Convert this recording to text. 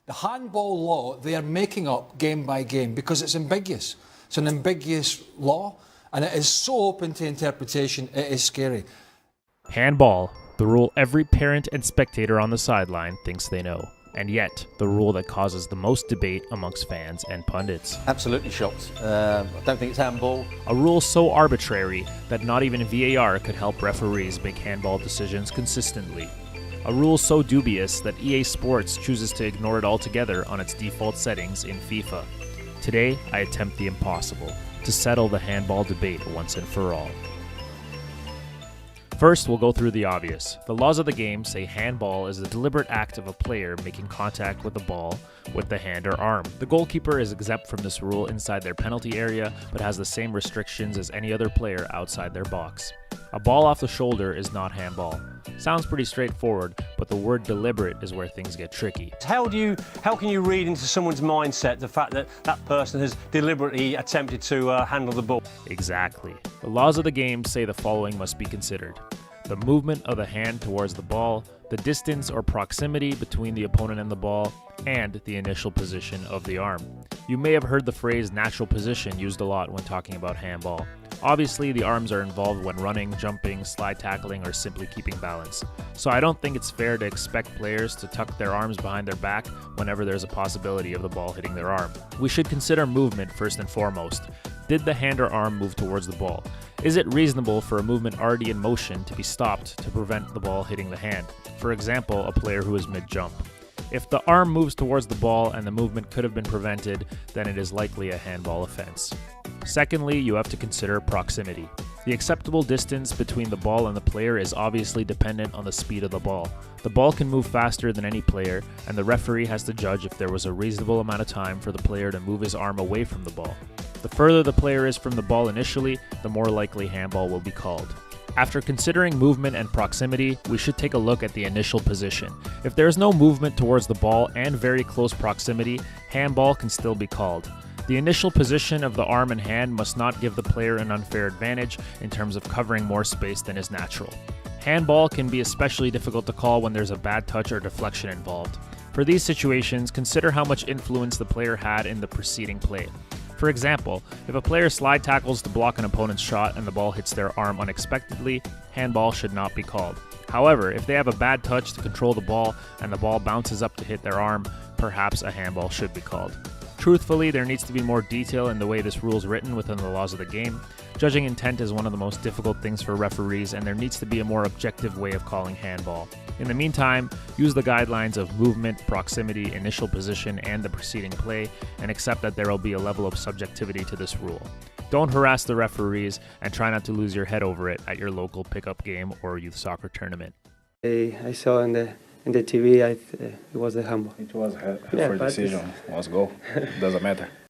The handball law, they are making up game by game because it's ambiguous. It's an ambiguous law, and it is so open to interpretation, it is scary. Handball, the rule every parent and spectator on the sideline thinks they know. And yet, the rule that causes the most debate amongst fans and pundits. Absolutely shocked. I don't think it's handball. A rule so arbitrary that not even VAR could help referees make handball decisions consistently. A rule so dubious that EA Sports chooses to ignore it altogether on its default settings in FIFA. Today, I attempt the impossible, to settle the handball debate once and for all. First, we'll go through the obvious. The laws of the game say handball is the deliberate act of a player making contact with the ball with the hand or arm. The goalkeeper is exempt from this rule inside their penalty area, but has the same restrictions as any other player outside their box. A ball off the shoulder is not handball. Sounds pretty straightforward, but the word deliberate is where things get tricky. How can you read into someone's mindset the fact that that person has deliberately attempted to handle the ball? Exactly. The laws of the game say the following must be considered: the movement of the hand towards the ball, the distance or proximity between the opponent and the ball, and the initial position of the arm. You may have heard the phrase natural position used a lot when talking about handball. Obviously, the arms are involved when running, jumping, slide tackling, or simply keeping balance. So I don't think it's fair to expect players to tuck their arms behind their back whenever there's a possibility of the ball hitting their arm. We should consider movement first and foremost. Did the hand or arm move towards the ball? Is it reasonable for a movement already in motion to be stopped to prevent the ball hitting the hand? For example, a player who is mid-jump. If the arm moves towards the ball and the movement could have been prevented, then it is likely a handball offense. Secondly, you have to consider proximity. The acceptable distance between the ball and the player is obviously dependent on the speed of the ball. The ball can move faster than any player, and the referee has to judge if there was a reasonable amount of time for the player to move his arm away from the ball. The further the player is from the ball initially, the more likely handball will be called. After considering movement and proximity, we should take a look at the initial position. If there is no movement towards the ball and very close proximity, handball can still be called. The initial position of the arm and hand must not give the player an unfair advantage in terms of covering more space than is natural. Handball can be especially difficult to call when there's a bad touch or deflection involved. For these situations, consider how much influence the player had in the preceding play. For example, if a player slide tackles to block an opponent's shot and the ball hits their arm unexpectedly, handball should not be called. However, if they have a bad touch to control the ball and the ball bounces up to hit their arm, perhaps a handball should be called. Truthfully, there needs to be more detail in the way this rule is written within the laws of the game. Judging intent is one of the most difficult things for referees, and there needs to be a more objective way of calling handball. In the meantime, use the guidelines of movement, proximity, initial position, and the preceding play, and accept that there will be a level of subjectivity to this rule. Don't harass the referees, and try not to lose your head over it at your local pickup game or youth soccer tournament. I saw in the TV, it was the handball. It was her decision. Was goal. Doesn't matter.